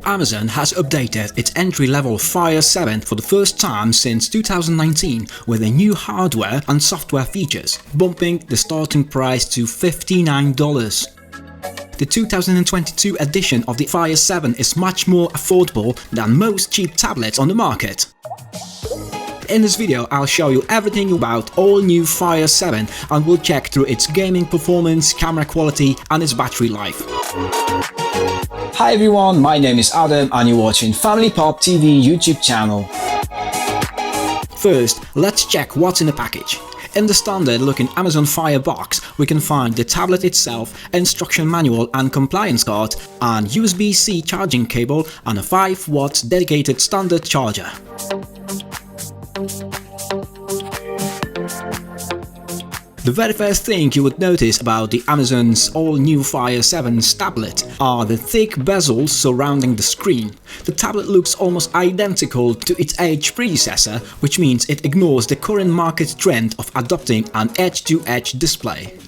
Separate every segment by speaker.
Speaker 1: Amazon has updated its entry-level Fire 7 for the first time since 2019 with a new hardware and software features, bumping the starting price to $59. The 2022 edition of the Fire 7 is much more affordable than most cheap tablets on the market. In this video, I'll show you everything about all new Fire 7 and we'll check through its gaming performance, camera quality and its battery life.
Speaker 2: Hi everyone, my name is Adam and you're watching Family Pop TV YouTube channel.
Speaker 1: First, let's check what's in the package. In the standard looking Amazon Fire box, we can find the tablet itself, instruction manual and compliance card, and USB-C charging cable and a 5-watt dedicated standard charger. The very first thing you would notice about the Amazon's all-new Fire 7's tablet are the thick bezels surrounding the screen. The tablet looks almost identical to its edge predecessor, which means it ignores the current market trend of adopting an edge-to-edge display.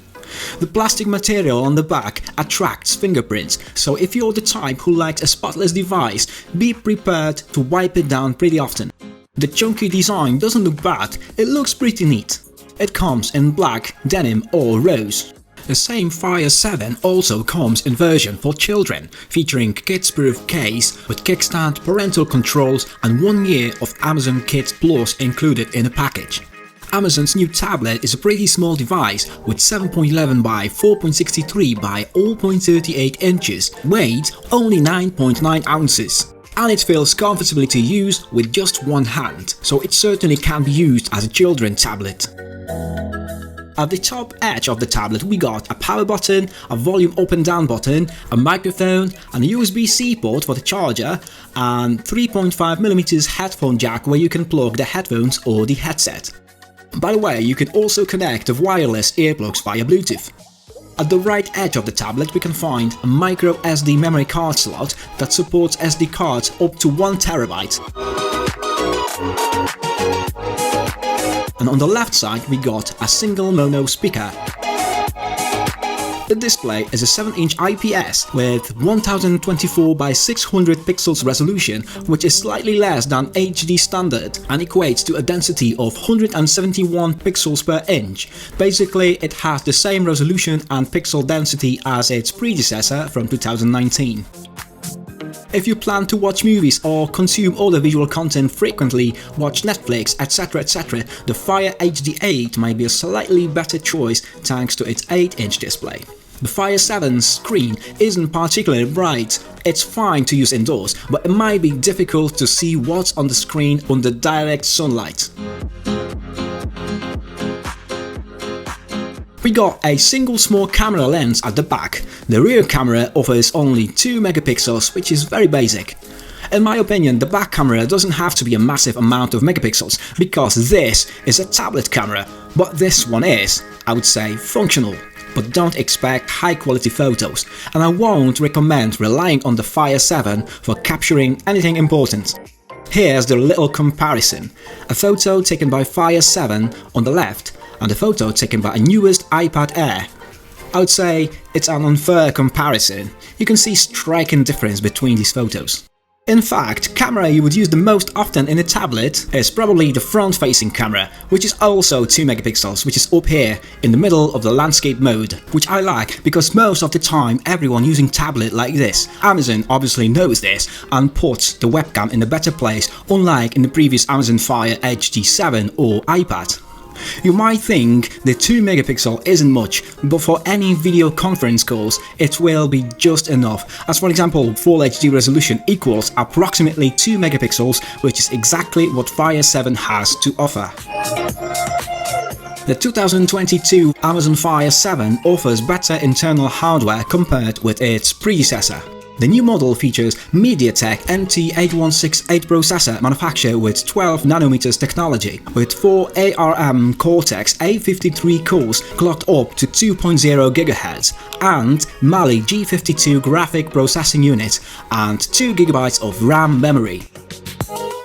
Speaker 1: The plastic material on the back attracts fingerprints, so if you're the type who likes a spotless device, be prepared to wipe it down pretty often. The chunky design doesn't look bad, it looks pretty neat. It comes in black, denim or rose. The same Fire 7 also comes in version for children, featuring kids-proof case with kickstand, parental controls and 1 year of Amazon Kids Plus included in the package. Amazon's new tablet is a pretty small device with 7.11 by 4.63 by 0.38 inches, weighs only 9.9 ounces. And it feels comfortably to use with just one hand, so it certainly can be used as a children's tablet. At the top edge of the tablet we got a power button, a volume up and down button, a microphone, and a USB-C port for the charger, and 3.5mm headphone jack where you can plug the headphones or the headset. By the way, you can also connect the wireless earplugs via Bluetooth. At the right edge of the tablet we can find a micro SD memory card slot that supports SD cards up to 1TB. And on the left side we got a single mono speaker. The display is a 7-inch IPS with 1024 by 600 pixels resolution, which is slightly less than HD standard and equates to a density of 171 pixels per inch. Basically, it has the same resolution and pixel density as its predecessor from 2019. If you plan to watch movies or consume other visual content frequently, watch Netflix, etc, the Fire HD8 might be a slightly better choice thanks to its 8-inch display. The Fire 7's screen isn't particularly bright. It's fine to use indoors, but it might be difficult to see what's on the screen under direct sunlight. We got a single small camera lens at the back. The rear camera offers only 2 megapixels, which is very basic. In my opinion, the back camera doesn't have to be a massive amount of megapixels, because this is a tablet camera, but this one is, I would say, functional. But don't expect high quality photos, and I won't recommend relying on the Fire 7 for capturing anything important. Here's the little comparison. A photo taken by Fire 7 on the left, and a photo taken by a newest iPad Air. I would say it's an unfair comparison. You can see striking difference between these photos. In fact, camera you would use the most often in a tablet is probably the front-facing camera, which is also 2 megapixels, which is up here in the middle of the landscape mode, which I like because most of the time everyone using tablet like this. Amazon obviously knows this and puts the webcam in a better place, unlike in the previous Amazon Fire HD7 or iPad. You might think the 2 megapixel isn't much, but for any video conference calls it will be just enough, as for example Full HD resolution equals approximately 2 megapixels, which is exactly what Fire 7 has to offer. The 2022 Amazon Fire 7 offers better internal hardware compared with its predecessor. The new model features MediaTek MT8168 processor manufactured with 12nm technology, with 4 ARM Cortex A53 cores clocked up to 2.0 GHz, and Mali G52 graphic processing unit, and 2 GB of RAM memory.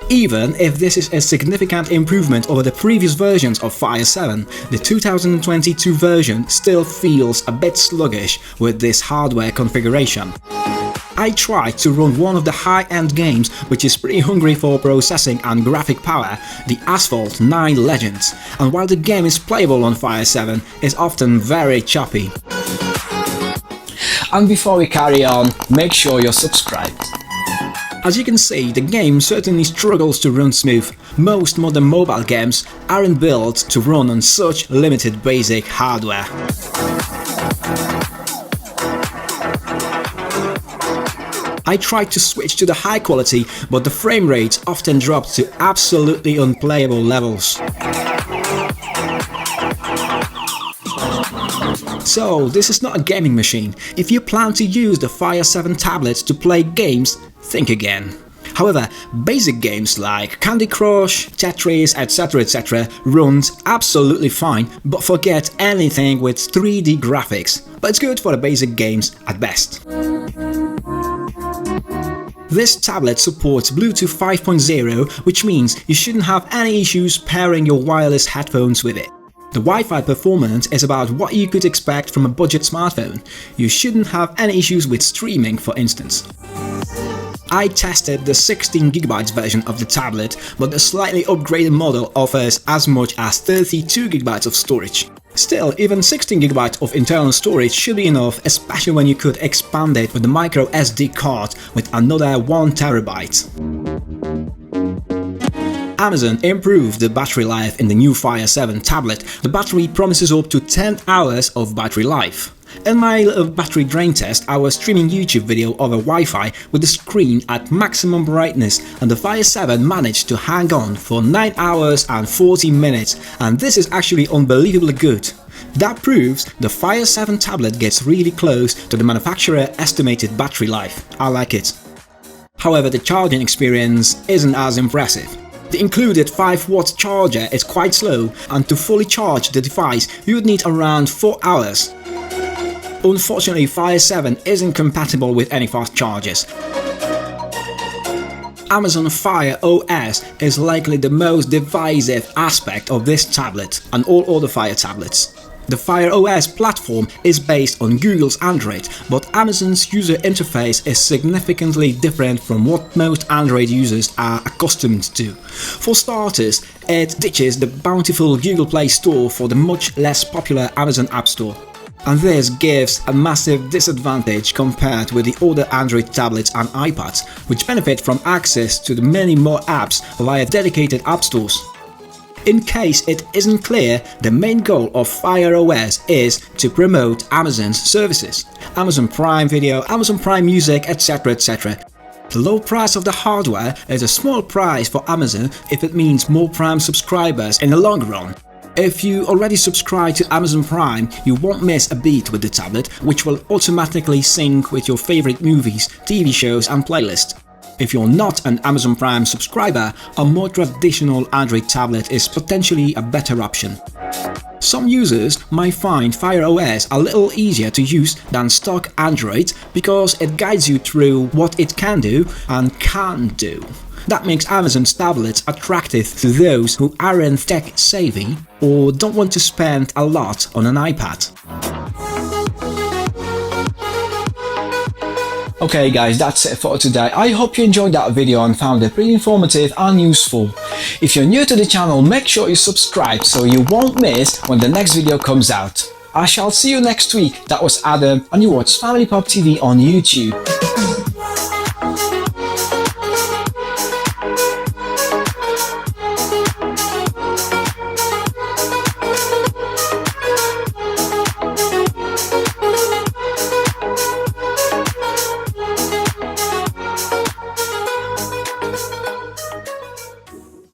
Speaker 1: Even if this is a significant improvement over the previous versions of Fire 7, the 2022 version still feels a bit sluggish with this hardware configuration. I tried to run one of the high-end games which is pretty hungry for processing and graphic power, the Asphalt 9 Legends, and while the game is playable on Fire 7, it's often very choppy.
Speaker 2: And before we carry on, make sure you're subscribed.
Speaker 1: As you can see, the game certainly struggles to run smooth. Most modern mobile games aren't built to run on such limited basic hardware. I tried to switch to the high quality, but the frame rate often dropped to absolutely unplayable levels. So, this is not a gaming machine. If you plan to use the Fire 7 tablet to play games, think again. However, basic games like Candy Crush, Tetris, etc. runs absolutely fine, but forget anything with 3D graphics. But it's good for the basic games at best. This tablet supports Bluetooth 5.0, which means you shouldn't have any issues pairing your wireless headphones with it. The Wi-Fi performance is about what you could expect from a budget smartphone. You shouldn't have any issues with streaming, for instance. I tested the 16GB version of the tablet, but the slightly upgraded model offers as much as 32GB of storage. Still, even 16GB of internal storage should be enough, especially when you could expand it with the micro SD card with another 1TB. Amazon improved the battery life in the new Fire 7 tablet. The battery promises up to 10 hours of battery life. In my little battery drain test, I was streaming YouTube video over Wi-Fi with the screen at maximum brightness, and the Fire 7 managed to hang on for 9 hours and 40 minutes, and this is actually unbelievably good. That proves the Fire 7 tablet gets really close to the manufacturer estimated battery life. I like it. However, the charging experience isn't as impressive. The included 5-watt charger is quite slow, and to fully charge the device you would need around 4 hours. Unfortunately, Fire 7 isn't compatible with any fast chargers. Amazon Fire OS is likely the most divisive aspect of this tablet and all other Fire tablets. The Fire OS platform is based on Google's Android, but Amazon's user interface is significantly different from what most Android users are accustomed to. For starters, it ditches the bountiful Google Play Store for the much less popular Amazon App Store. And this gives a massive disadvantage compared with the other Android tablets and iPads, which benefit from access to the many more apps via dedicated app stores. In case it isn't clear, the main goal of Fire OS is to promote Amazon's services. Amazon Prime Video, Amazon Prime Music, etc. The low price of the hardware is a small price for Amazon if it means more Prime subscribers in the long run. If you already subscribe to Amazon Prime, you won't miss a beat with the tablet, which will automatically sync with your favorite movies, TV shows and playlists. If you're not an Amazon Prime subscriber, a more traditional Android tablet is potentially a better option. Some users might find Fire OS a little easier to use than stock Android because it guides you through what it can do and can't do. That makes Amazon's tablets attractive to those who aren't tech savvy or don't want to spend a lot on an iPad.
Speaker 2: Okay guys, that's it for today. I hope you enjoyed that video and found it pretty informative and useful. If you're new to the channel, make sure you subscribe so you won't miss when the next video comes out. I shall see you next week. That was Adam and you watched Family Pop TV on YouTube.